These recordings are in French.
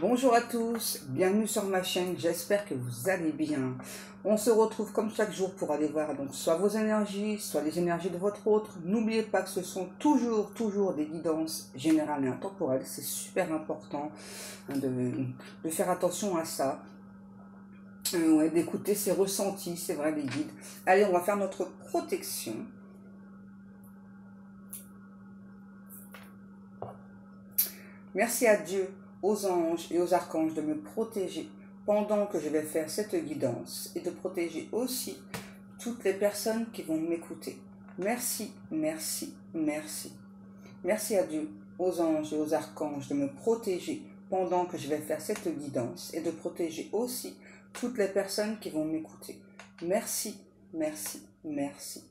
Bonjour à tous, bienvenue sur ma chaîne, j'espère que vous allez bien. On se retrouve comme chaque jour pour aller voir donc soit vos énergies, soit les énergies de votre autre. N'oubliez pas que ce sont toujours des guidances générales et intemporelles, c'est super important hein, de faire attention à ça. Ouais, d'écouter ses ressentis, c'est vrai, les guides. Allez, on va faire notre protection. Merci à Dieu, aux anges et aux archanges de me protéger pendant que je vais faire cette guidance et de protéger aussi toutes les personnes qui vont m'écouter. Merci, merci, merci. Merci à Dieu, aux anges et aux archanges de me protéger pendant que je vais faire cette guidance et de protéger aussi toutes les personnes qui vont m'écouter. Merci, merci, merci.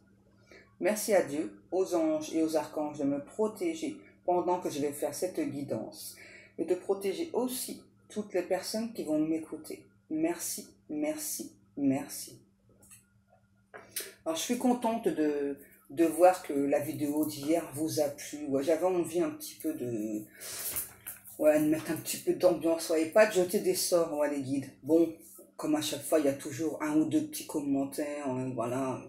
Merci à Dieu, aux anges et aux archanges de me protéger pendant que je vais faire cette guidance et de protéger aussi toutes les personnes qui vont m'écouter. Merci, merci, merci. Alors, je suis contente de voir que la vidéo d'hier vous a plu. Ouais, j'avais envie un petit peu de mettre un petit peu d'ambiance, et pas de jeter des sorts, les guides. Bon, comme à chaque fois, il y a toujours un ou deux petits commentaires, voilà.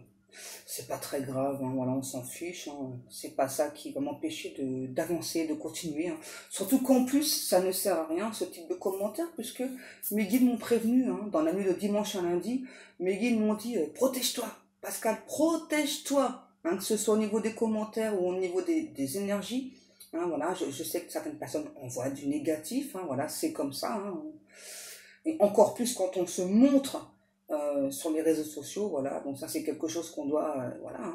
C'est pas très grave, voilà, on s'en fiche, c'est pas ça qui va m'empêcher d'avancer, de continuer. Surtout qu'en plus, ça ne sert à rien, ce type de commentaires, puisque mes guides m'ont prévenu, dans la nuit de dimanche à lundi, mes guides m'ont dit protège-toi, Pascal, protège-toi, que ce soit au niveau des commentaires ou au niveau des énergies. Voilà, je sais que certaines personnes envoient du négatif, voilà, c'est comme ça. Et encore plus quand on se montre sur les réseaux sociaux, voilà. Donc ça, c'est quelque chose qu'on doit, voilà,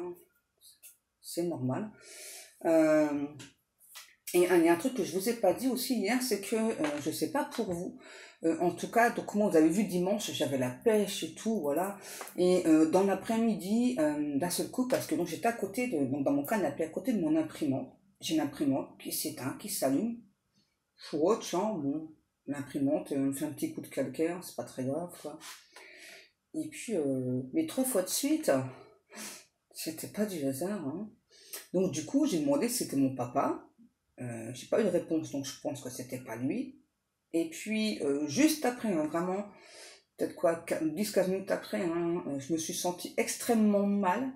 c'est normal. Et il y a un truc que je vous ai pas dit aussi hier, c'est que je sais pas pour vous, en tout cas, donc comment vous avez vu dimanche, j'avais la pêche et tout, voilà. Et dans l'après-midi, d'un seul coup, parce que donc j'étais à côté donc dans mon canapé, à côté de mon imprimante, j'ai une imprimante qui s'éteint, qui s'allume. Chouette, bon, l'imprimante me fait un petit coup de calcaire, c'est pas très grave, quoi. Et puis, mais 3 fois de suite, c'était pas du hasard, Donc du coup, j'ai demandé si c'était mon papa. J'ai pas eu de réponse, donc je pense que c'était pas lui. Et puis, juste après, vraiment, peut-être quoi, 10-15 minutes après, je me suis sentie extrêmement mal.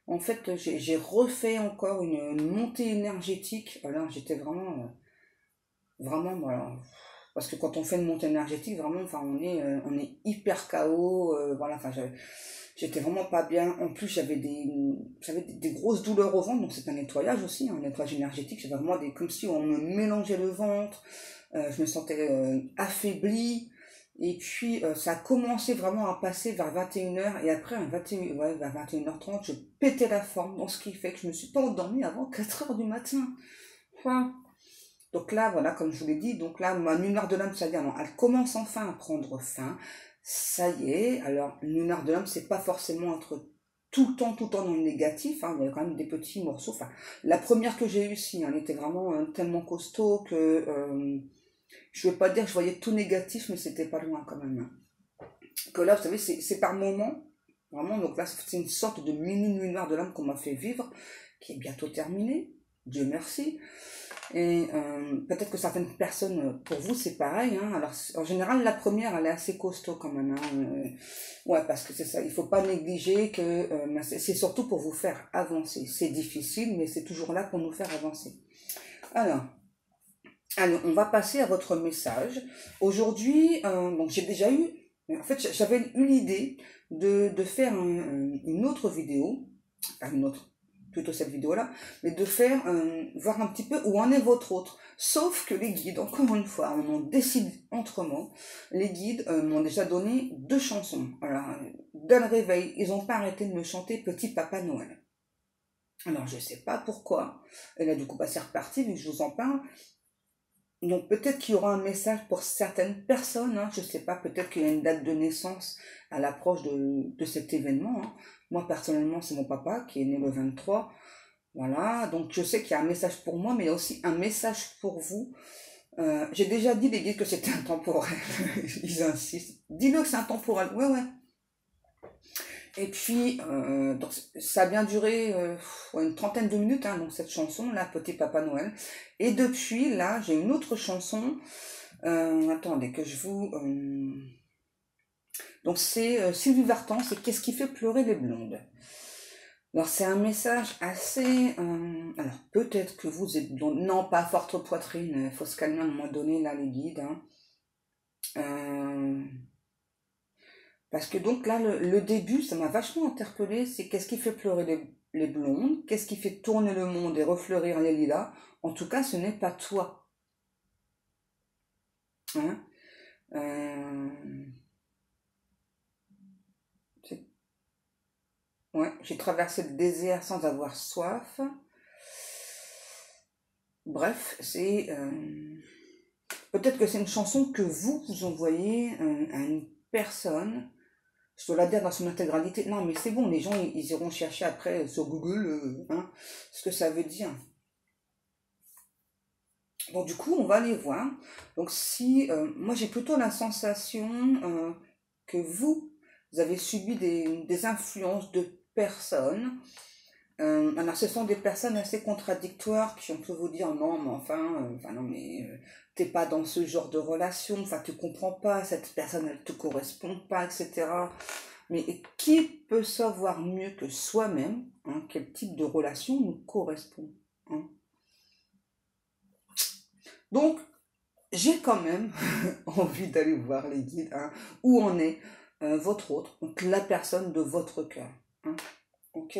En fait, j'ai refait encore une montée énergétique. Alors, j'étais vraiment, voilà. Parce que quand on fait une montée énergétique, vraiment, enfin, on est hyper KO, voilà, enfin, j'étais vraiment pas bien. En plus, j'avais des grosses douleurs au ventre, donc c'est un nettoyage aussi, un nettoyage énergétique. J'avais vraiment comme si on me mélangeait le ventre. Je me sentais affaiblie. Et puis, ça a commencé vraiment à passer vers 21h. Et après, vers 21h30, je pétais la forme. Donc, ce qui fait que je me suis pas endormie avant 4h du matin. Enfin, donc là, voilà, comme je vous l'ai dit, donc là, ma lumière de l'âme, ça y est, elle commence enfin à prendre fin. Ça y est, alors, une lumière de l'âme, c'est pas forcément être tout le temps dans le négatif, il y a quand même des petits morceaux. Enfin, la première que j'ai eue, si, elle était vraiment tellement costaud que je vais pas dire que je voyais tout négatif, mais c'était pas loin quand même. Que là, vous savez, c'est par moment, vraiment, donc là, c'est une sorte de mini lumière de l'âme qu'on m'a fait vivre, qui est bientôt terminée, Dieu merci. Et peut-être que certaines personnes, pour vous, c'est pareil. Alors, en général, la première, elle est assez costaud quand même. Ouais, parce que c'est ça. Il faut pas négliger que c'est surtout pour vous faire avancer. C'est difficile, mais c'est toujours là pour nous faire avancer. Alors, allez, on va passer à votre message. Aujourd'hui, donc j'ai déjà eu... En fait, j'avais eu l'idée de faire une autre vidéo. Enfin, une autre plutôt cette vidéo-là, mais de faire, voir un petit peu où en est votre autre. Sauf que les guides, encore une fois, on en décide autrement. Les guides m'ont déjà donné 2 chansons. Alors, dès le réveil, ils n'ont pas arrêté de me chanter Petit Papa Noël. Alors, je sais pas pourquoi. Et là, du coup, c'est reparti, vu que je vous en parle. Donc, peut-être qu'il y aura un message pour certaines personnes, je sais pas, peut-être qu'il y a une date de naissance à l'approche de cet événement. Moi, personnellement, c'est mon papa qui est né le 23. Voilà, donc je sais qu'il y a un message pour moi, mais il y a aussi un message pour vous. J'ai déjà dit les guides que c'était intemporel. Ils insistent. Dis-le que c'est intemporel. Ouais. Et puis, donc, ça a bien duré une trentaine de minutes, donc cette chanson, là, Petit Papa Noël. Et depuis, là, j'ai une autre chanson Attendez, que je vous... Donc c'est Sylvie Vartan, c'est Qu'est-ce qui fait pleurer les blondes? Alors c'est un message assez... alors peut-être que vous êtes blonde. Non, pas forte poitrine, il faut se calmer à un moment donné, là, les guides. Hein. Parce que donc là, le début, ça m'a vachement interpellée, c'est qu'est-ce qui fait pleurer les blondes? Qu'est-ce qui fait tourner le monde et refleurir les lilas? En tout cas, ce n'est pas toi. Hein. Ouais, j'ai traversé le désert sans avoir soif. Bref, c'est... peut-être que c'est une chanson que vous envoyez à une personne. Je dois la dire dans son intégralité. Non, mais c'est bon, les gens, ils iront chercher après sur Google hein, ce que ça veut dire. Bon, du coup, on va aller voir. Donc, si... moi, j'ai plutôt la sensation que vous avez subi des influences de personnes. Alors, ce sont des personnes assez contradictoires qui on peut vous dire non, mais enfin non, mais t'es pas dans ce genre de relation, enfin tu comprends pas, cette personne elle te correspond pas, etc. Mais qui peut savoir mieux que soi-même hein, quel type de relation nous correspond hein. Donc, j'ai quand même envie d'aller voir les guides, hein, où en est votre autre, donc la personne de votre cœur. Hein, ok,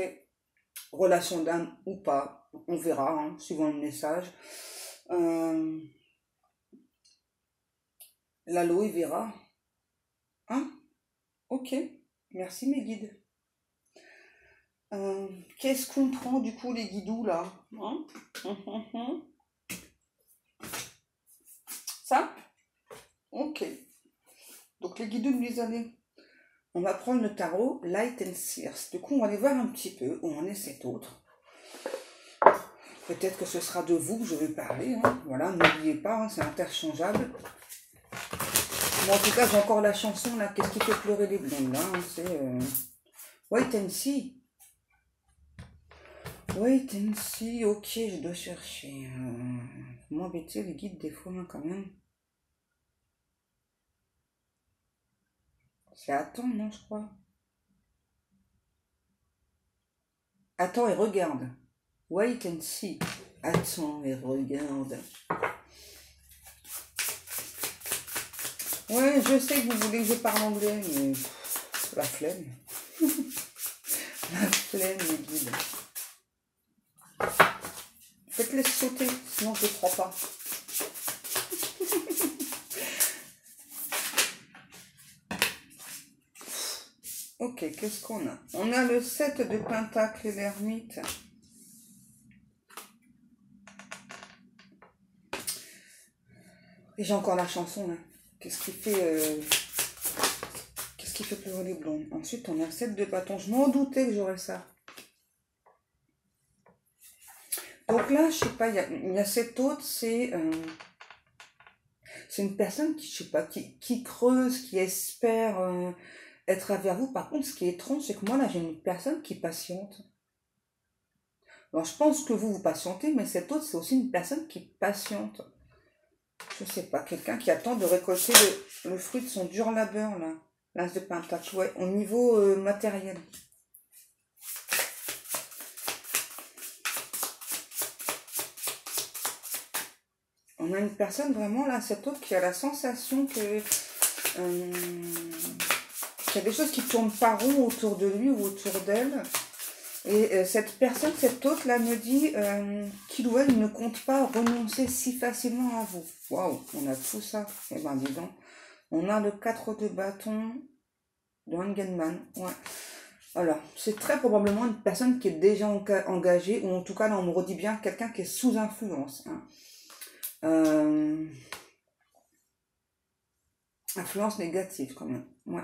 relation d'âme ou pas, on verra, hein, suivant le message. L'aloe vera, hein, ok, merci mes guides. Qu'est-ce qu'on prend du coup les guidous là hein. Ça ok. Donc les guidous de mes années. On va prendre le tarot Light and Sears. Du coup, on va aller voir un petit peu où en est cet autre. Peut-être que ce sera de vous que je vais parler. Hein. Voilà, n'oubliez pas, hein, c'est interchangeable. Bon, en tout cas, j'ai encore la chanson là. Qu'est-ce qui fait pleurer les blondes là hein, c'est Wait and See. Wait and See. Ok, je dois chercher. M'embêter les guides des fois hein, quand même. C'est attends, non, je crois. Attends et regarde. Wait and see. Attends et regarde. Ouais, je sais que vous voulez que je parle anglais, mais la flemme. La flemme, les guides. Faites-les sauter, sinon je ne crois pas. Ok, qu'est-ce qu'on a? On a le 7 de Pentacle et l'ermite. Et j'ai encore la chanson là. Qu'est-ce qui fait pleurer les blondes? Ensuite, on a le 7 de bâton. Je m'en doutais que j'aurais ça. Donc là, je sais pas, il y a cet autre, c'est une personne qui, je sais pas, qui creuse, qui espère être avec vous. Par contre, ce qui est étrange, c'est que moi, là, j'ai une personne qui patiente. Alors, je pense que vous patientez, mais cet autre, c'est aussi une personne qui patiente. Je sais pas, quelqu'un qui attend de récolter le fruit de son dur labeur, là. L'as de pentacle, ouais, au niveau matériel. On a une personne vraiment, là, cet autre, qui a la sensation que... qu'il y a des choses qui tournent pas rond autour de lui ou autour d'elle. Et cette personne, cette autre là me dit qu'il ou elle ne compte pas renoncer si facilement à vous. Waouh, on a tout ça. Eh ben dis donc. On a le 4 de bâton de Hangenman. Ouais. Voilà. C'est très probablement une personne qui est déjà engagée, ou en tout cas là on me redit bien quelqu'un qui est sous influence. Hein. Influence négative quand même. Ouais.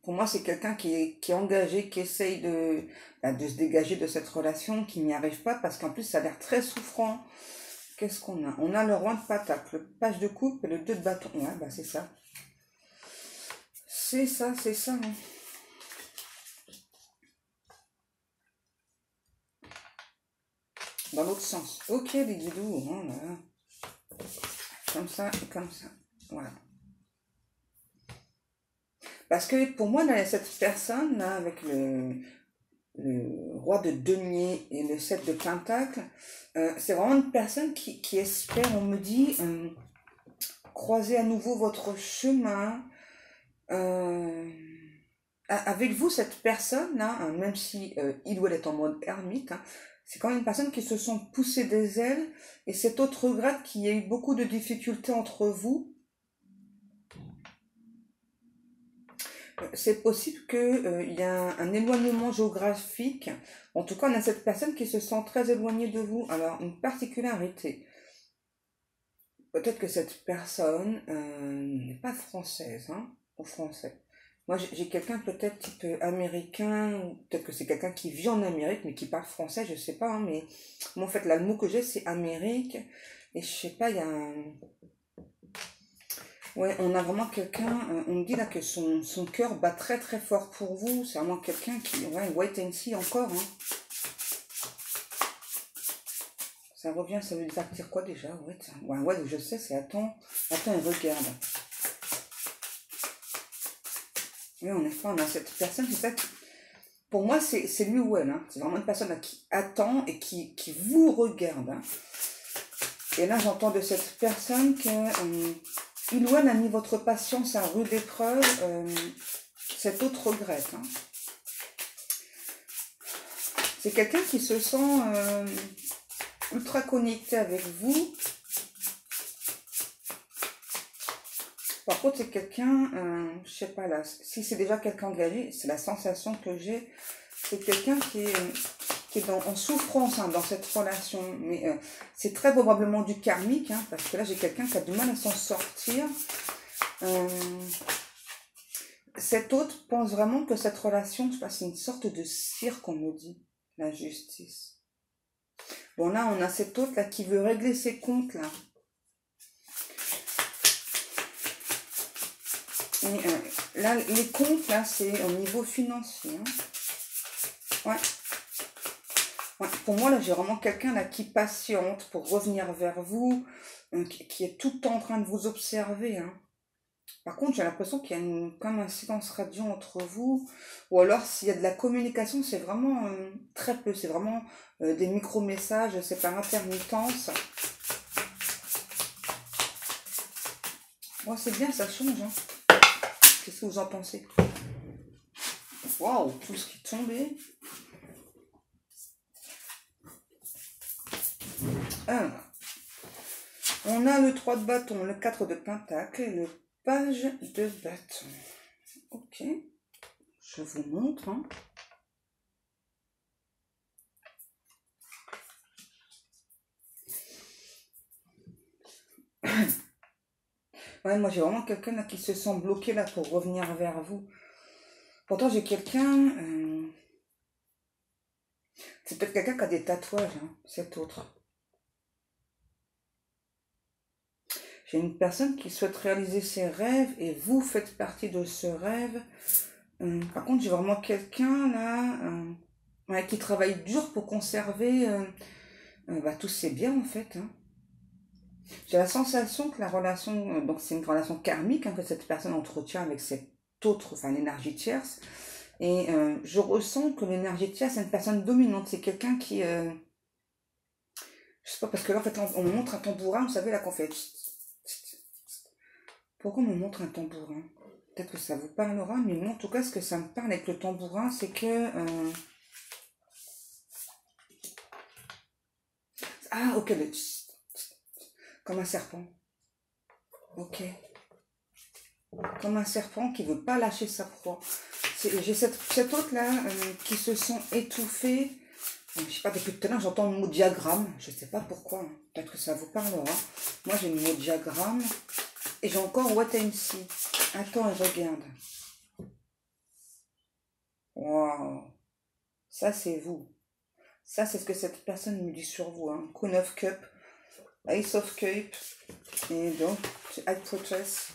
Pour moi, c'est quelqu'un qui est engagé, qui essaye de se dégager de cette relation, qui n'y arrive pas, parce qu'en plus, ça a l'air très souffrant. Qu'est-ce qu'on a? On a le roi de patacle, le page de coupe et le 2 de bâton. Ouais, bah c'est ça. C'est ça, c'est ça. Hein. Dans l'autre sens. Ok, les guidous. Oh là là. Comme ça et comme ça. Voilà. Parce que pour moi, là, cette personne, là, avec le roi de denier et le 7 de pentacle, c'est vraiment une personne qui espère, on me dit, croiser à nouveau votre chemin. Euh, Avec vous, cette personne-là, hein, même si il ou elle est en mode ermite, hein, c'est quand même une personne qui se sent poussée des ailes, et cet autre grade qui a eu beaucoup de difficultés entre vous, c'est possible qu'il y a un éloignement géographique. En tout cas, on a cette personne qui se sent très éloignée de vous. Alors, une particularité. Peut-être que cette personne n'est pas française, hein, ou français. Moi, j'ai quelqu'un peut-être type américain, ou peut-être que c'est quelqu'un qui vit en Amérique, mais qui parle français, je sais pas, hein, mais moi, en fait, là, le mot que j'ai, c'est Amérique, et je sais pas, il y a un... Ouais, on a vraiment quelqu'un, on me dit là que son cœur bat très très fort pour vous, c'est vraiment quelqu'un qui... Ouais, wait and see encore, hein. Ça revient, ça veut dire quoi déjà? Ouais, je sais, c'est attends, et regarde. Oui, en effet, on a cette personne, c'est ça qui... Pour moi, c'est lui ou elle, hein. C'est vraiment une personne là, qui attend et qui vous regarde, hein. Et là, j'entends de cette personne que il ou elle a mis votre patience à rude épreuve, cet autre regrette, hein. C'est quelqu'un qui se sent ultra connecté avec vous. Par contre, c'est quelqu'un, je sais pas là, si c'est déjà quelqu'un engagé, c'est la sensation que j'ai, c'est quelqu'un qui est en souffrance, hein, dans cette relation. Mais c'est très probablement du karmique, hein, parce que là, j'ai quelqu'un qui a du mal à s'en sortir. Cet autre pense vraiment que cette relation, je sais pas, c'est une sorte de cirque, on me dit, la justice. Bon, là, on a cet autre là qui veut régler ses comptes, là. Et, là, les comptes, là, c'est au niveau financier, hein. Ouais. Ouais. Pour moi, là, j'ai vraiment quelqu'un là qui patiente pour revenir vers vous, qui est tout le temps en train de vous observer, hein. Par contre, j'ai l'impression qu'il y a comme un silence radio entre vous, ou alors s'il y a de la communication, c'est vraiment très peu, c'est vraiment des micro-messages, c'est par intermittence. Bon, c'est bien, ça change, hein. Qu'est-ce que vous en pensez? Waouh, tout ce qui est tombé. Alors, on a le 3 de bâton, le 4 de pentacle et le page de bâton. Ok, je vous montre, hein. Ouais, moi j'ai vraiment quelqu'un là qui se sent bloqué là pour revenir vers vous. Pourtant j'ai quelqu'un, c'est peut-être quelqu'un qui a des tatouages, hein, cet autre. J'ai une personne qui souhaite réaliser ses rêves et vous faites partie de ce rêve. Par contre, j'ai vraiment quelqu'un là ouais, qui travaille dur pour conserver tous ses biens en fait, hein. J'ai la sensation que la relation, donc c'est une relation karmique, hein, que cette personne entretient avec cette autre, enfin l'énergie tierce. Et je ressens que l'énergie tierce, c'est une personne dominante. C'est quelqu'un qui, je sais pas, parce que là en fait on me montre un tambourin, vous savez là qu'on fait. Pourquoi on me montre un tambourin? Peut-être que ça vous parlera, mais moi en tout cas ce que ça me parle avec le tambourin, c'est que ah ok, comme un serpent. Ok. Comme un serpent qui veut pas lâcher sa proie. J'ai cette autre là qui se sent étouffée. Je sais pas, depuis tout à l'heure j'entends le mot diagramme. Je sais pas pourquoi, hein. Peut-être que ça vous parlera. Moi j'ai le mot diagramme. Et j'ai encore what and see. Attends et regarde. Waouh. Ça c'est vous. Ça c'est ce que cette personne me dit sur vous, hein. Queen of Cup, Ace of Cup. Et donc, High Priestess,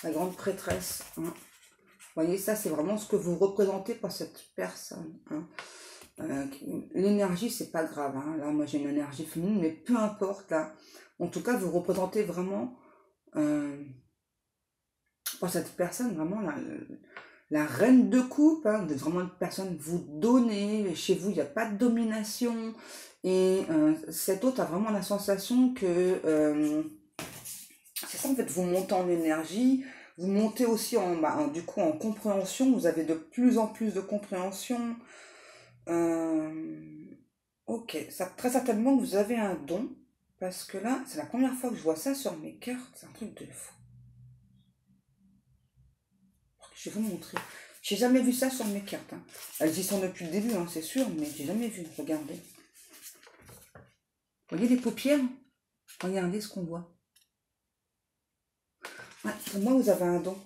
la grande prêtresse, hein. Vous voyez, ça c'est vraiment ce que vous représentez par cette personne, hein. L'énergie c'est pas grave, hein. Là moi j'ai une énergie féminine, mais peu importe là. En tout cas vous représentez vraiment pour cette personne, vraiment, la reine de coupe, hein, vous êtes vraiment une personne, vous donnez, chez vous, il n'y a pas de domination, et cet autre a vraiment la sensation que, c'est ça en fait, vous montez en énergie, vous montez aussi du coup en compréhension, vous avez de plus en plus de compréhension. Ok, ça, très certainement que vous avez un don, parce que là, c'est la première fois que je vois ça sur mes cartes, c'est un truc de fou. Je vais vous montrer. J'ai jamais vu ça sur mes cartes. Hein. Elles y sont depuis le début, hein, c'est sûr, mais j'ai jamais vu. Regardez. Vous voyez les paupières? Regardez ce qu'on voit. Ouais, pour moi, vous avez un don.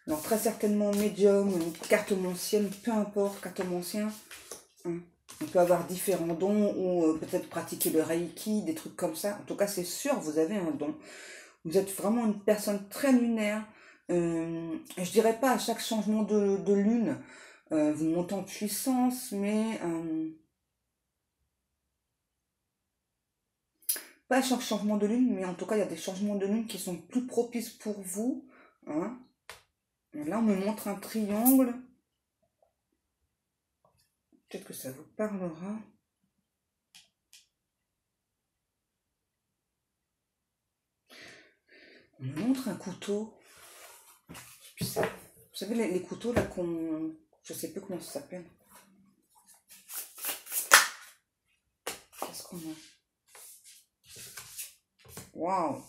Alors, très certainement médium, cartomancienne, peu importe, cartomancien. Hein. On peut avoir différents dons ou peut-être pratiquer le Reiki, des trucs comme ça. En tout cas, c'est sûr, vous avez un don. Vous êtes vraiment une personne très lunaire. Je dirais pas à chaque changement de lune, vous montez en puissance, mais pas à chaque changement de lune, mais en tout cas, il y a des changements de lune qui sont plus propices pour vous. Hein. Là, on me montre un triangle. Peut-être que ça vous parlera. On me montre un couteau. Vous savez, les couteaux là qu'on... Je sais plus comment ça s'appelle. Qu'est-ce qu'on a? Waouh!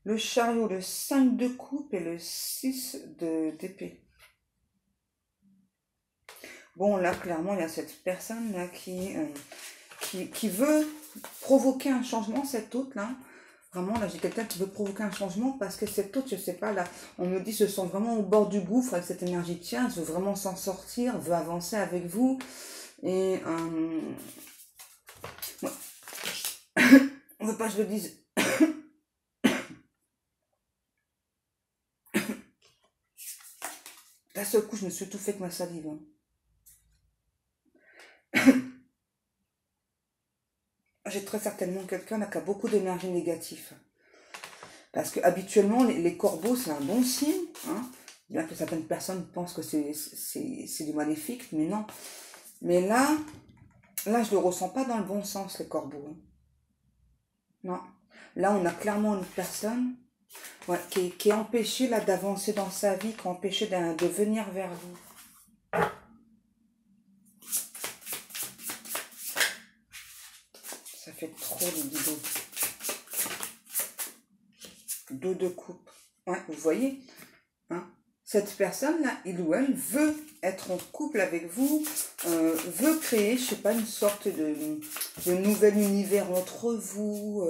Le chariot, le 5 de coupe et le 6 d'épée. Bon, là, clairement, il y a cette personne là qui veut provoquer un changement, cette autre là. Vraiment, là, j'ai quelqu'un qui veut provoquer un changement parce que cette autre, je sais pas, là, on me dit, se sent vraiment au bord du gouffre avec cette énergie de chien, veut vraiment s'en sortir, veut avancer avec vous. Et, ouais. On veut pas que je le dise. D'un seul coup, je me suis tout fait avec ma salive. Hein. J'ai très certainement quelqu'un là qui a beaucoup d'énergie négative. Parce que habituellement, les corbeaux, c'est un bon signe. Hein. Bien que certaines personnes pensent que c'est du maléfique, mais non. Mais là, je ne le ressens pas dans le bon sens, les corbeaux. Hein. Non. Là, on a clairement une personne qui est empêchée là d'avancer dans sa vie, qui est empêchée de venir vers vous. Ça fait trop de bidons. 2 de coupe. Ouais, vous voyez hein, cette personne-là, il ou elle veut être en couple avec vous, veut créer, je sais pas, une sorte de nouvel univers entre vous.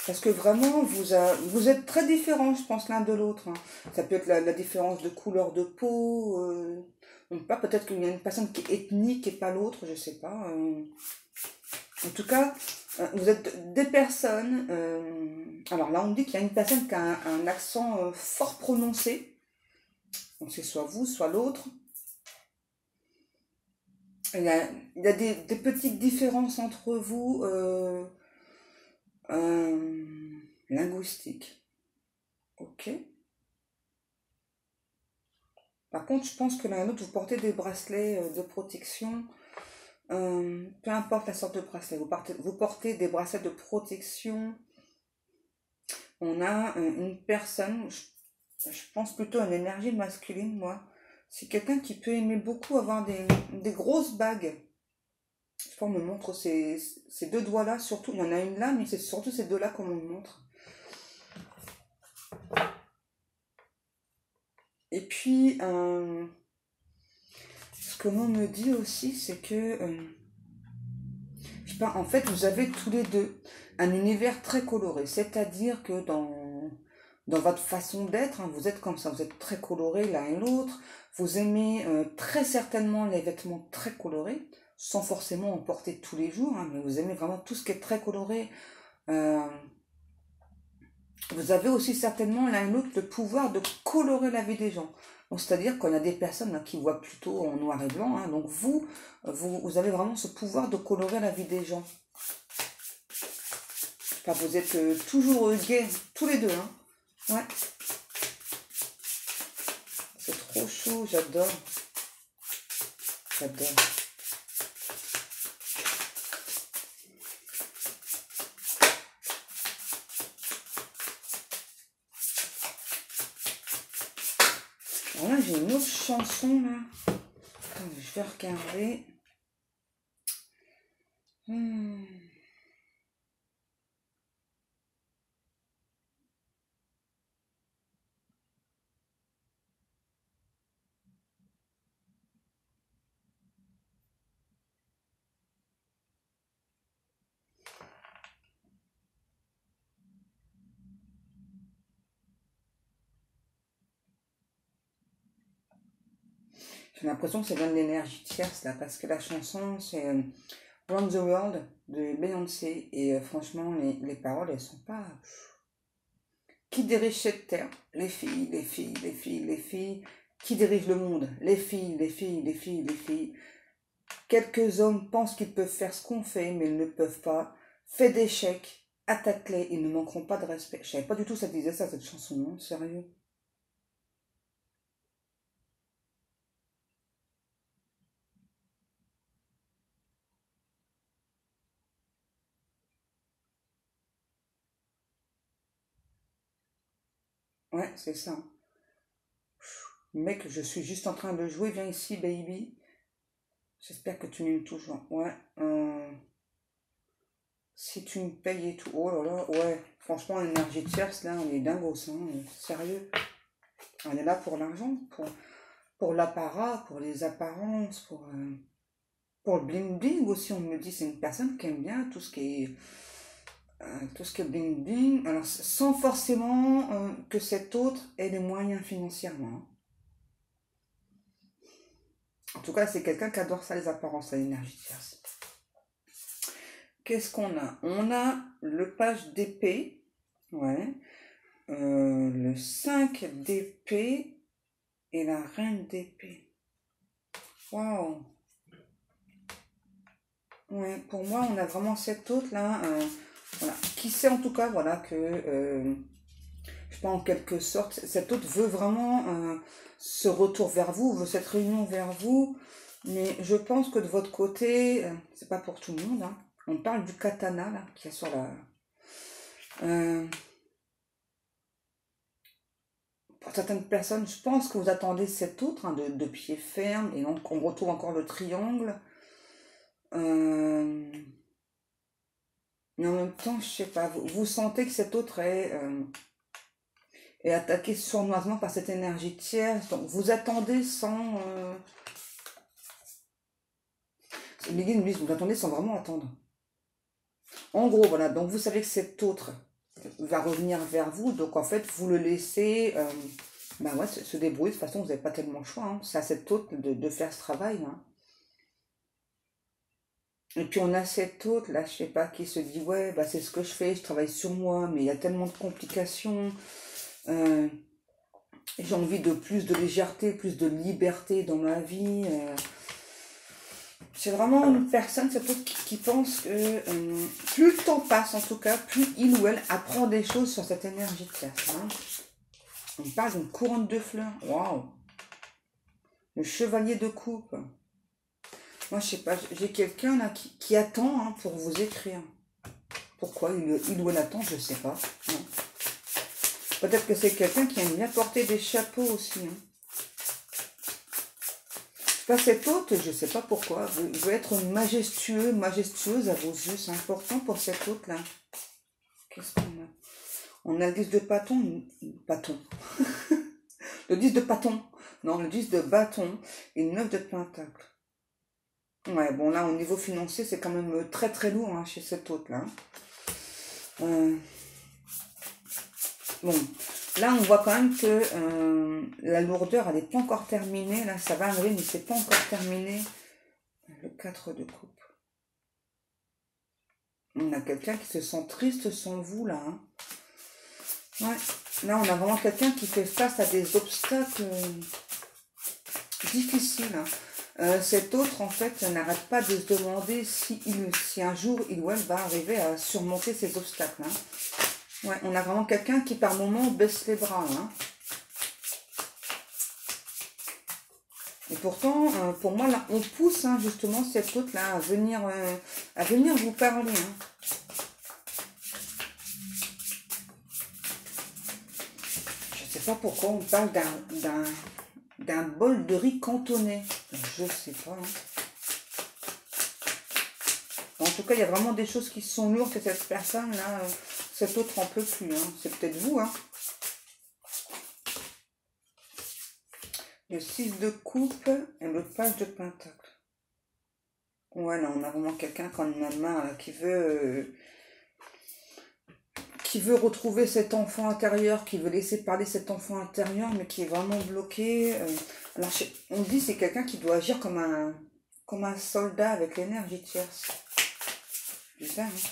Parce que vraiment, vous êtes très différents, je pense, l'un de l'autre. Hein. Ça peut être la différence de couleur de peau. Donc pas peut-être qu'il y a une personne qui est ethnique et pas l'autre, je sais pas. En tout cas, vous êtes des personnes... alors là, on me dit qu'il y a une personne qui a un accent fort prononcé. Donc c'est soit vous, soit l'autre. Il y a des petites différences entre vous linguistiques. Ok. Par contre, je pense que l'un et l'autre, vous portez des bracelets de protection. Peu importe la sorte de bracelet, vous portez des bracelets de protection. On a une personne, je pense plutôt à une énergie masculine, moi. C'est quelqu'un qui peut aimer beaucoup avoir des grosses bagues. Je sais pas, on me montre ces 2 doigts-là, surtout. Il y en a une là, mais c'est surtout ces 2-là qu'on me montre. Et puis, ce que l'on me dit aussi, c'est que, je sais pas, en fait, vous avez tous les deux un univers très coloré. C'est-à-dire que dans votre façon d'être, hein, vous êtes comme ça, vous êtes très colorés l'un et l'autre. Vous aimez très certainement les vêtements très colorés, sans forcément en porter tous les jours, hein, mais vous aimez vraiment tout ce qui est très coloré. Vous avez aussi certainement l'un et l'autre le pouvoir de colorer la vie des gens. C'est-à-dire qu'on a des personnes là, qui voient plutôt en noir et blanc. Hein, donc vous avez vraiment ce pouvoir de colorer la vie des gens. Enfin, vous êtes toujours gays, tous les deux. Hein. Ouais. chou, j'adore. J'adore. Alors là, j'ai une autre chanson, là. Attends, je vais regarder. J'ai l'impression que ça vient de l'énergie tierce, là, parce que la chanson, c'est Round the World de Beyoncé. Et franchement, les paroles, elles sont pas... Qui dirige cette terre? Les filles, les filles, les filles, les filles. Qui dirige le monde? Les filles, les filles, les filles, les filles. Quelques hommes pensent qu'ils peuvent faire ce qu'on fait, mais ils ne peuvent pas. Fais d'échecs, attaque-les, ils ne manqueront pas de respect. Je savais pas du tout que ça disait ça, cette chanson, non? Sérieux? Ouais, c'est ça. Mec, je suis juste en train de jouer, viens ici, baby. J'espère que tu m'aimes toujours. Ouais. Si tu me payes et tout. Oh là là, ouais. Franchement, l'énergie tierce, là, on est dingos, hein. Sérieux. On est là pour l'argent, pour l'apparat, pour les apparences, pour le bling bling aussi. On me dit, c'est une personne qui aime bien tout ce qui est bling bling. Alors, sans forcément que cet autre ait les moyens financièrement, hein. En tout cas, c'est quelqu'un qui adore ça, les apparences, l'énergie tierce. Qu'est-ce qu'on a? On a le page d'épée, ouais, le 5 d'épée et la reine d'épée. Waouh! Ouais, pour moi, on a vraiment cet autre là, voilà, qui sait en tout cas, voilà, que, je sais pas, en quelque sorte, cet autre veut vraiment ce retour vers vous, veut cette réunion vers vous, mais je pense que de votre côté, c'est pas pour tout le monde, hein. On parle du katana là, qui est sur la... pour certaines personnes, je pense que vous attendez cet autre, hein, de pied ferme, et donc on retrouve encore le triangle. Mais en même temps, je sais pas, vous sentez que cet autre est attaqué sournoisement par cette énergie tierce, donc vous attendez sans... les guides me disent, vous attendez sans vraiment attendre. En gros, voilà, donc vous savez que cet autre va revenir vers vous, donc en fait, vous le laissez bah ouais, se débrouiller. De toute façon, vous n'avez pas tellement le choix, hein. C'est à cet autre de faire ce travail, hein. Et puis on a cet autre, là, je sais pas, qui se dit, ouais, bah c'est ce que je fais, je travaille sur moi, mais il y a tellement de complications, j'ai envie de plus de légèreté, plus de liberté dans ma vie. C'est vraiment une personne, cette autre, qui pense que plus le temps passe, en tout cas, plus il ou elle apprend des choses sur cette énergie de terre, hein. On parle d'une couronne de fleurs. Waouh! Le chevalier de coupe. Moi, je sais pas, j'ai quelqu'un là qui attend, hein, pour vous écrire. Pourquoi il ou elle attend, je sais pas. Non. Peut-être que c'est quelqu'un qui aime bien porter des chapeaux aussi, hein. Pas cet autre, je sais pas pourquoi. Vous veut être majestueux, majestueuse à vos yeux. C'est important pour cet autre là. Qu'est-ce qu'on a? On a le 10 de bâton. Bâton. Le 10 de bâton. Non, le 10 de bâton et le 9 de pentacle. Ouais, bon là, au niveau financier, c'est quand même très très lourd, hein, chez cet autre là. Bon, là, on voit quand même que la lourdeur, elle n'est pas encore terminée. Là, ça va arriver, mais c'est pas encore terminé. Le 4 de coupe. On a quelqu'un qui se sent triste sans vous, là, hein. Ouais, là, on a vraiment quelqu'un qui fait face à des obstacles difficiles, hein. Cet autre, en fait, n'arrête pas de se demander si un jour, il ou elle va arriver à surmonter ces obstacles, hein. Ouais, on a vraiment quelqu'un qui, par moment, baisse les bras, hein. Et pourtant, pour moi, là, on pousse hein, justement cette autre-là à venir vous parler. Hein. Je ne sais pas pourquoi on parle d'un bol de riz cantonné. Je ne sais pas. Hein. En tout cas, il y a vraiment des choses qui sont lourdes que cette personne-là, cette autre en peut plus. Hein. C'est peut-être vous. Hein. Le 6 de coupe et le page de pentacle. Ouais, là, on a vraiment quelqu'un qui en a marre, là, qui veut retrouver cet enfant intérieur, qui veut laisser parler cet enfant intérieur, mais qui est vraiment bloqué. Alors, on dit que c'est quelqu'un qui doit agir comme un soldat avec l'énergie tierce. Bizarre, hein?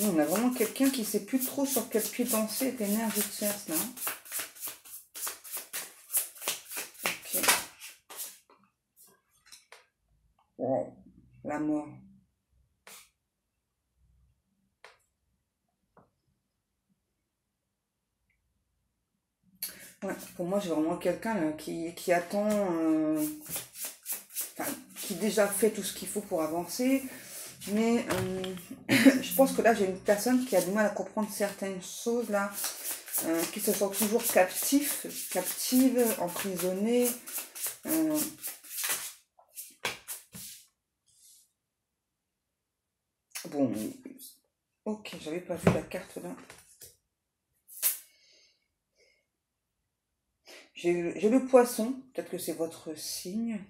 On a vraiment quelqu'un qui ne sait plus trop sur quel pied danser avec l'énergie tierce, là. Ok. Wow. La mort. Ouais, pour moi, j'ai vraiment quelqu'un qui attend, qui déjà fait tout ce qu'il faut pour avancer. Mais je pense que là, j'ai une personne qui a du mal à comprendre certaines choses, là, qui se sent toujours captive, emprisonnée. Bon, ok, j'avais pas vu la carte là. J'ai le poisson, peut-être que c'est votre signe.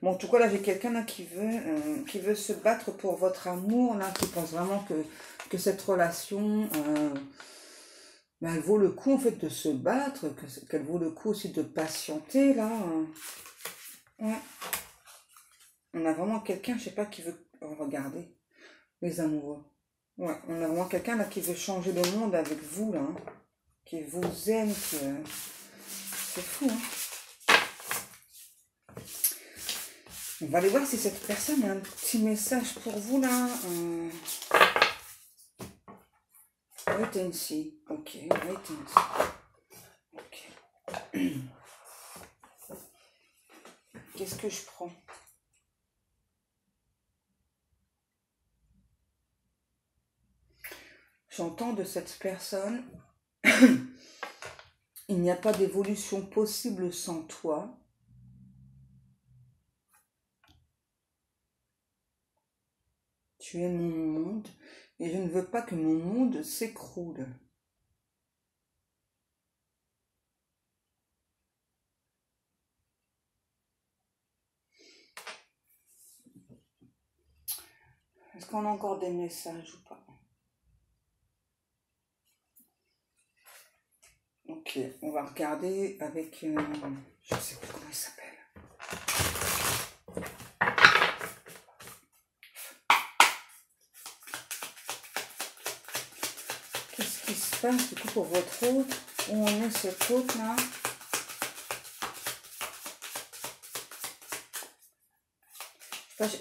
Bon, en tout cas, là, j'ai quelqu'un là qui veut se battre pour votre amour, là, qui pense vraiment que cette relation, ben, elle vaut le coup, en fait, de se battre, qu'elle vaut le coup aussi de patienter, là. Ouais. On a vraiment quelqu'un, je sais pas, qui veut regarder les amoureux. Ouais, on a vraiment quelqu'un, là, qui veut changer le monde avec vous, là, hein, qui vous aime, c'est fou, hein. On va aller voir si cette personne a un petit message pour vous là. Wait and see. Ok, wait and see. Ok. Qu'est-ce que je prends? J'entends de cette personne, il n'y a pas d'évolution possible sans toi. Tu es mon monde et je ne veux pas que mon monde s'écroule. Est-ce qu'on a encore des messages ou pas? Ok, on va regarder avec... je ne sais plus comment il s'appelle. Qu'est-ce qui se passe du coup pour votre autre? Où on est cette autre là?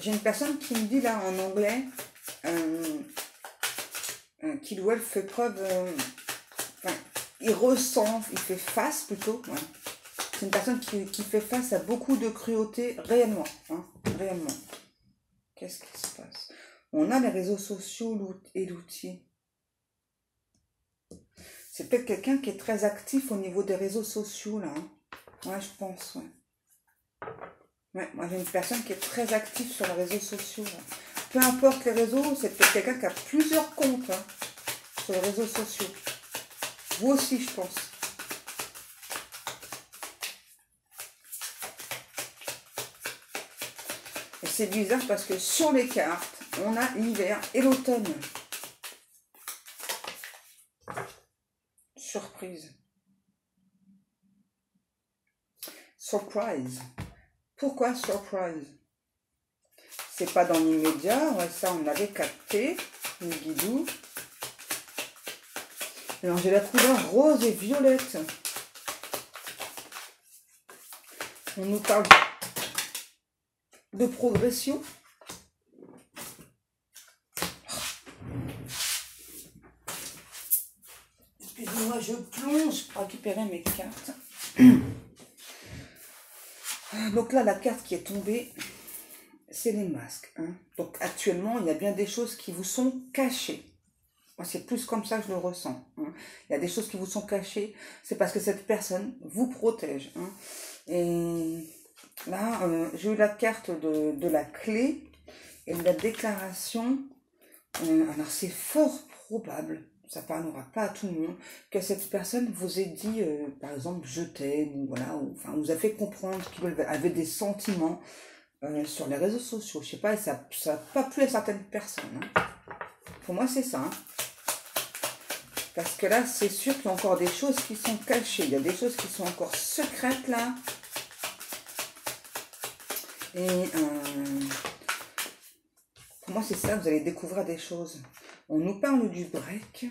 J'ai une personne qui me dit là en anglais qu'il ou elle fait preuve, il ressent, il fait face plutôt. Ouais. C'est une personne qui fait face à beaucoup de cruauté réellement. Hein, réellement. Qu'est-ce qui se passe? On a les réseaux sociaux et l'outil. C'est peut-être quelqu'un qui est très actif au niveau des réseaux sociaux là. Hein. Ouais, je pense. Ouais. Ouais, moi j'ai une personne qui est très active sur les réseaux sociaux. Là. Peu importe les réseaux, c'est peut-être quelqu'un qui a plusieurs comptes hein, sur les réseaux sociaux. Vous aussi, je pense. Et c'est bizarre parce que sur les cartes, on a l'hiver et l'automne. Surprise. Surprise. Pourquoi surprise? C'est pas dans l'immédiat, ouais, ça on l'avait capté, le guidou. Alors j'ai la couleur rose et violette. On nous parle de progression. je plonge pour récupérer mes cartes. Donc là, la carte qui est tombée, c'est les masques. Hein. Donc actuellement, il y a bien des choses qui vous sont cachées. C'est plus comme ça que je le ressens. Hein. Il y a des choses qui vous sont cachées. C'est parce que cette personne vous protège. Hein. Et là, j'ai eu la carte de la clé et de la déclaration. Alors, c'est fort probable, ça parlera pas à tout le monde, que cette personne vous ait dit, par exemple, je t'aime, ou voilà, ou, enfin, vous a fait comprendre qu'il avait des sentiments sur les réseaux sociaux. Je sais pas, ça n'a pas plu à certaines personnes. Hein. Pour moi, c'est ça. Hein. Parce que là, c'est sûr qu'il y a encore des choses qui sont cachées. Il y a des choses qui sont encore secrètes là. Et pour moi, c'est ça, vous allez découvrir des choses. On nous parle du break.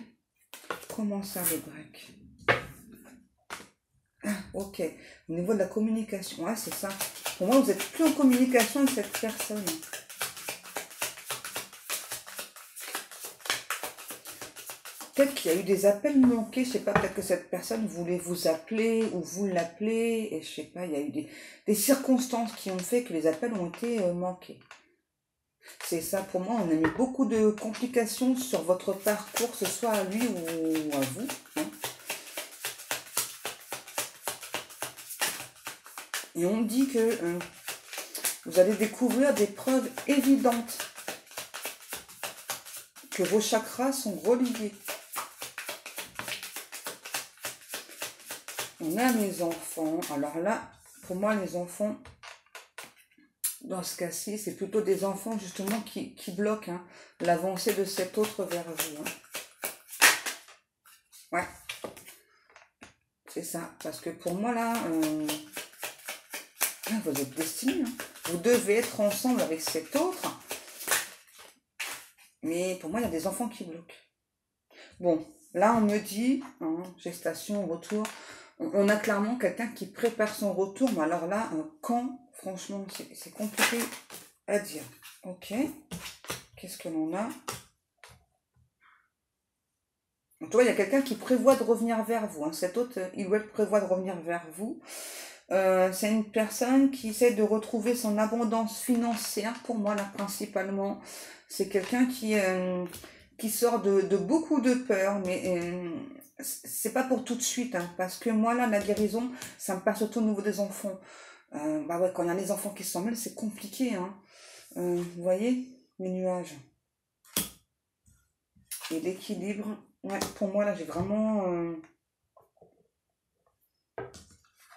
Comment ça, le break? Ah, ok. Au niveau de la communication, ah, c'est ça. Pour moi, vous n'êtes plus en communication avec cette personne. Peut-être qu'il y a eu des appels manqués, je sais pas, peut-être que cette personne voulait vous appeler ou vous l'appelez, et je sais pas, il y a eu des circonstances qui ont fait que les appels ont été manqués. C'est ça, pour moi, on a mis beaucoup de complications sur votre parcours, que ce soit à lui ou à vous. Hein. Et on dit que vous allez découvrir des preuves évidentes que vos chakras sont reliés. On a les enfants. Alors là, pour moi, les enfants, dans ce cas-ci, c'est plutôt des enfants justement qui bloquent hein, l'avancée de cet autre vers vous. Hein. Ouais. C'est ça. Parce que pour moi, là, vous êtes destinés. Hein. Vous devez être ensemble avec cet autre. Mais pour moi, il y a des enfants qui bloquent. Bon, là, on me dit, hein, gestation, retour. On a clairement quelqu'un qui prépare son retour. Mais alors là, quand, franchement, c'est compliqué à dire. Ok. Qu'est-ce que l'on a? Tu vois, il y a quelqu'un qui prévoit de revenir vers vous. Hein. Cet autre, il ou elle prévoit de revenir vers vous. C'est une personne qui essaie de retrouver son abondance financière. Pour moi, là, principalement, c'est quelqu'un qui sort de beaucoup de peurs. Mais c'est pas pour tout de suite. Hein, parce que moi, là, la guérison, ça me passe surtout au niveau des enfants. Bah ouais, quand il y a les enfants qui s'en mêlent, c'est compliqué. Hein. Vous voyez, les nuages. Et l'équilibre. Ouais, pour moi, là, j'ai vraiment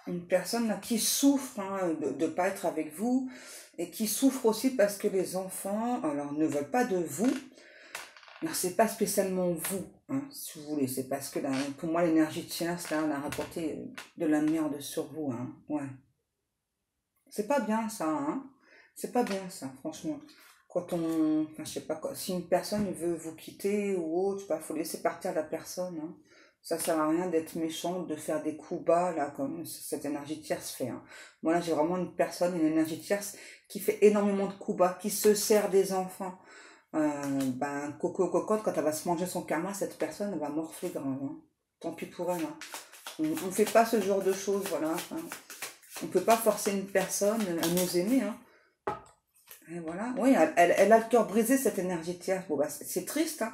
une personne là, qui souffre hein, de ne pas être avec vous et qui souffre aussi parce que les enfants, alors, ne veulent pas de vous. Alors, c'est pas spécialement vous, hein, si vous voulez. C'est parce que, là, pour moi, l'énergie de tierce, là, on a rapporté de la merde sur vous. Hein. Ouais. C'est pas bien, ça. Hein. C'est pas bien, ça, franchement. Quand on, enfin, je sais pas, si une personne veut vous quitter ou autre, il faut laisser partir la personne. Hein. Ça sert à rien d'être méchant, de faire des coups bas, là, comme cette énergie tierce fait. Hein. Moi, là, j'ai vraiment une personne, une énergie tierce, qui fait énormément de coups bas, qui se sert des enfants. Coco cocotte, quand elle va se manger son karma, cette personne, elle va morfler grave. Hein. Tant pis pour elle. Hein. On ne fait pas ce genre de choses, voilà. Hein. On ne peut pas forcer une personne à nous aimer. Hein. Et voilà. Oui, elle a le cœur brisé, cette énergie tierce. Bon, bah, c'est triste, hein.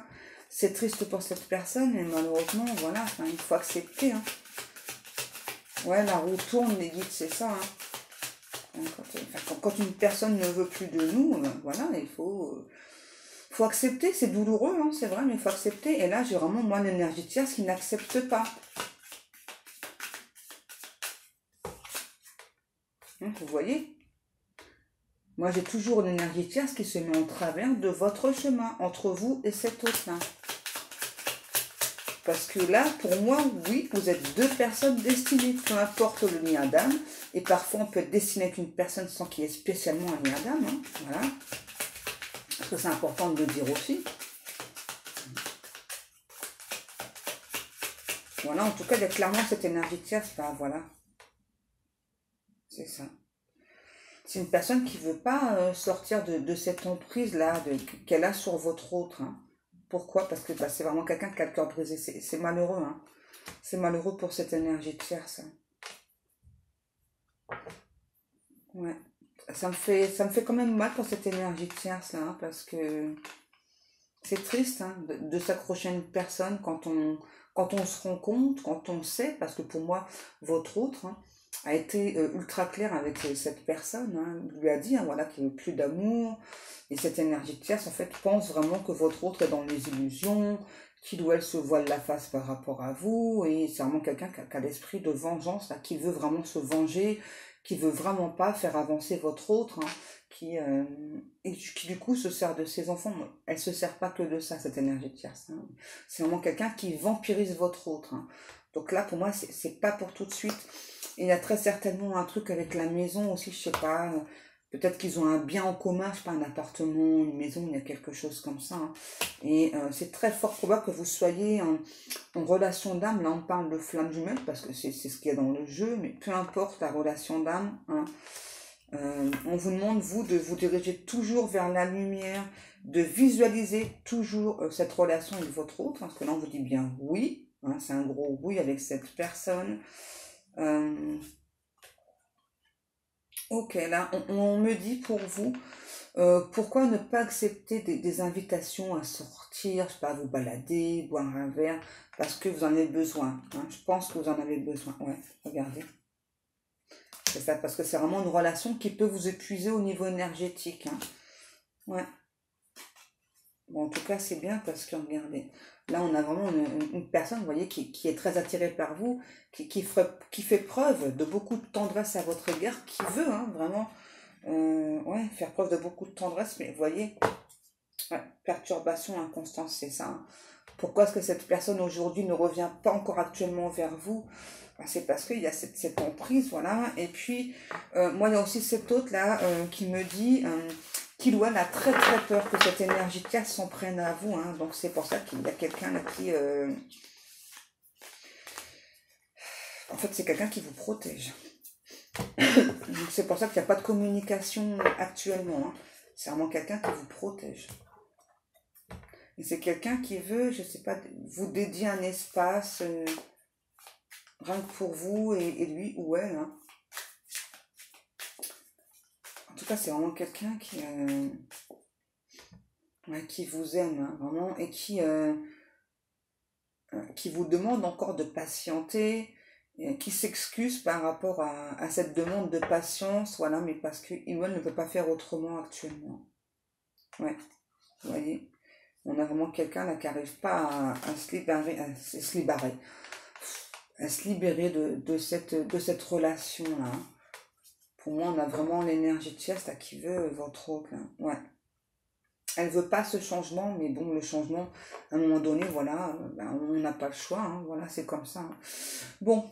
C'est triste pour cette personne, mais malheureusement, voilà, enfin, il faut accepter. Hein. Ouais, la roue tourne, les guides, c'est ça. Hein. Quand une personne ne veut plus de nous, voilà, il faut accepter. C'est douloureux, hein, c'est vrai, mais il faut accepter. Et là, j'ai vraiment, moi, l'énergie tierce qui n'accepte pas. Hein, vous voyez ? Moi, j'ai toujours une énergie tierce qui se met en travers de votre chemin, entre vous et cet autre-là. Parce que là, pour moi, oui, vous êtes deux personnes destinées, peu importe le lien d'âme. Et parfois, on peut être destiné avec une personne sans qu'il y ait spécialement un lien d'âme. Hein, voilà. Parce que c'est important de le dire aussi. Voilà, en tout cas, il y a clairement cette énergie tierce, là, voilà. C'est ça. C'est une personne qui ne veut pas sortir de cette emprise-là qu'elle a sur votre autre. Hein. Pourquoi? Parce que c'est vraiment quelqu'un qui a le cœur brisé. C'est malheureux. Hein. C'est malheureux pour cette énergie de tiers, ça. Ouais. Ça me fait quand même mal pour cette énergie de tierce, là, hein, parce que c'est triste hein, de s'accrocher à une personne quand on se rend compte, quand on sait, parce que pour moi, votre autre hein, a été ultra clair avec cette personne, hein, il lui a dit hein, voilà, qu'il n'y avait plus d'amour, et cette énergie de tierce, en fait, pense vraiment que votre autre est dans les illusions, qu'il ou elle se voile la face par rapport à vous, et c'est vraiment quelqu'un qui a l'esprit de vengeance, là, qui veut vraiment se venger, qui veut vraiment pas faire avancer votre autre, hein, et qui du coup se sert de ses enfants. Elle se sert pas que de ça, cette énergie de tierce. Hein. C'est vraiment quelqu'un qui vampirise votre autre. Hein. Donc là, pour moi, c'est pas pour tout de suite. Et il y a très certainement un truc avec la maison aussi, je sais pas. Peut-être qu'ils ont un bien en commun, je sais pas, un appartement, une maison, il y a quelque chose comme ça. Hein. Et c'est très fort probable que vous soyez en relation d'âme. Là, on parle de flamme jumelle parce que c'est ce qu'il y a dans le jeu, mais peu importe la relation d'âme. Hein, on vous demande, vous, de vous diriger toujours vers la lumière, de visualiser toujours cette relation avec votre autre, hein, parce que là, on vous dit bien oui, hein, c'est un gros oui avec cette personne. Ok, là, on me dit pour vous, pourquoi ne pas accepter des invitations à sortir, je sais pas, à vous balader, boire un verre, parce que vous en avez besoin. Hein, je pense que vous en avez besoin. Ouais, regardez. C'est ça, parce que c'est vraiment une relation qui peut vous épuiser au niveau énergétique. Hein. Ouais. Bon, en tout cas, c'est bien parce que, regardez, là, on a vraiment une personne, vous voyez, qui est très attirée par vous, qui fait preuve de beaucoup de tendresse à votre égard, qui veut, hein, vraiment, ouais, faire preuve de beaucoup de tendresse, mais vous voyez, ouais, perturbation, inconstance, c'est ça. Hein. Pourquoi est-ce que cette personne aujourd'hui ne revient pas encore actuellement vers vous? Ben, c'est parce qu'il y a cette emprise, voilà. Et puis, moi, il y a aussi cet autre-là qui me dit qu'il ou elle a très très peur que cette énergie de s'en prenne à vous. Hein. Donc, c'est pour ça qu'il y a quelqu'un là qui... en fait, c'est quelqu'un qui vous protège. Donc, c'est pour ça qu'il n'y a pas de communication actuellement. Hein. C'est vraiment quelqu'un qui vous protège. Et c'est quelqu'un qui veut, je sais pas, vous dédier un espace rien que pour vous et lui ou elle. Hein. En tout cas, c'est vraiment quelqu'un ouais, qui vous aime, hein, vraiment, et qui vous demande encore de patienter, et qui s'excuse par rapport à cette demande de patience, voilà, mais parce qu'il ou elle ne peut pas faire autrement actuellement. Ouais, vous voyez, on a vraiment quelqu'un là qui n'arrive pas à se libérer de cette relation-là. Pour moi, on a vraiment l'énergie de sieste là, qui veut votre autre. Là. Ouais. Elle veut pas ce changement, mais bon, le changement, à un moment donné, voilà, ben, on n'a pas le choix. Hein, voilà, c'est comme ça. Hein. Bon,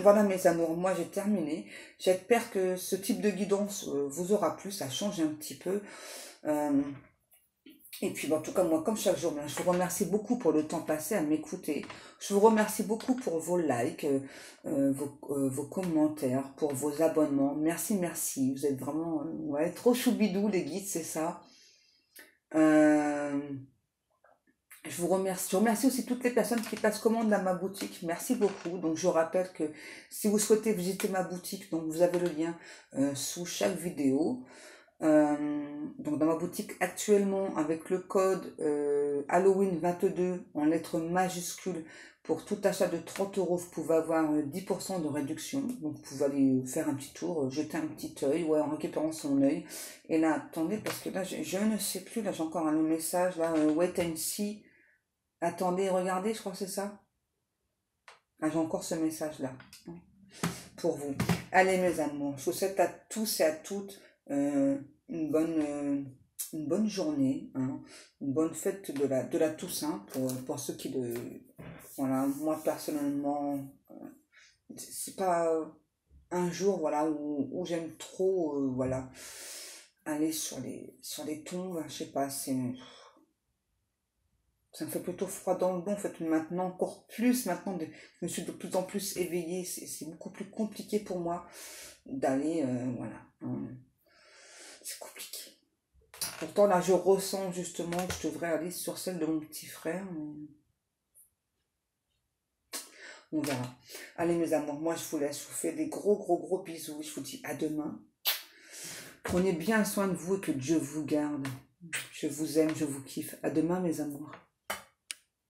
voilà mes amours, moi j'ai terminé. J'espère que ce type de guidance vous aura plu, ça change un petit peu. Et puis, en tout cas, moi, comme chaque jour, je vous remercie beaucoup pour le temps passé à m'écouter. Je vous remercie beaucoup pour vos likes, vos commentaires, pour vos abonnements. Merci, merci. Vous êtes vraiment ouais, trop choubidou, les guides, c'est ça. Euh, je remercie aussi toutes les personnes qui passent commande à ma boutique. Merci beaucoup. Donc, je rappelle que si vous souhaitez visiter ma boutique, donc vous avez le lien sous chaque vidéo. Donc dans ma boutique actuellement avec le code Halloween 22 en lettres majuscules pour tout achat de 30 €, vous pouvez avoir 10% de réduction. Donc vous pouvez aller faire un petit tour, jeter un petit œil, ouais, en récupérant son œil. Et là, attendez, parce que là, je ne sais plus, là j'ai encore un message, là, wait and see. Attendez, regardez, je crois que c'est ça. Ah, j'ai encore ce message-là pour vous. Allez mes amours, je vous souhaite à tous et à toutes une bonne journée, hein, une bonne fête de la Toussaint pour ceux qui le... Voilà, moi personnellement, c'est pas un jour voilà, où j'aime trop voilà, aller sur les tombes, je sais pas, ça me fait plutôt froid dans le dos en fait maintenant, encore plus maintenant, je me suis de plus en plus éveillée, c'est beaucoup plus compliqué pour moi d'aller, voilà, hein, c'est compliqué. Pourtant, là, je ressens justement que je devrais aller sur celle de mon petit frère. On verra. Allez mes amours, moi je vous laisse, je vous fais des gros bisous. Je vous dis à demain. Prenez bien soin de vous et que Dieu vous garde. Je vous aime, je vous kiffe. À demain mes amours.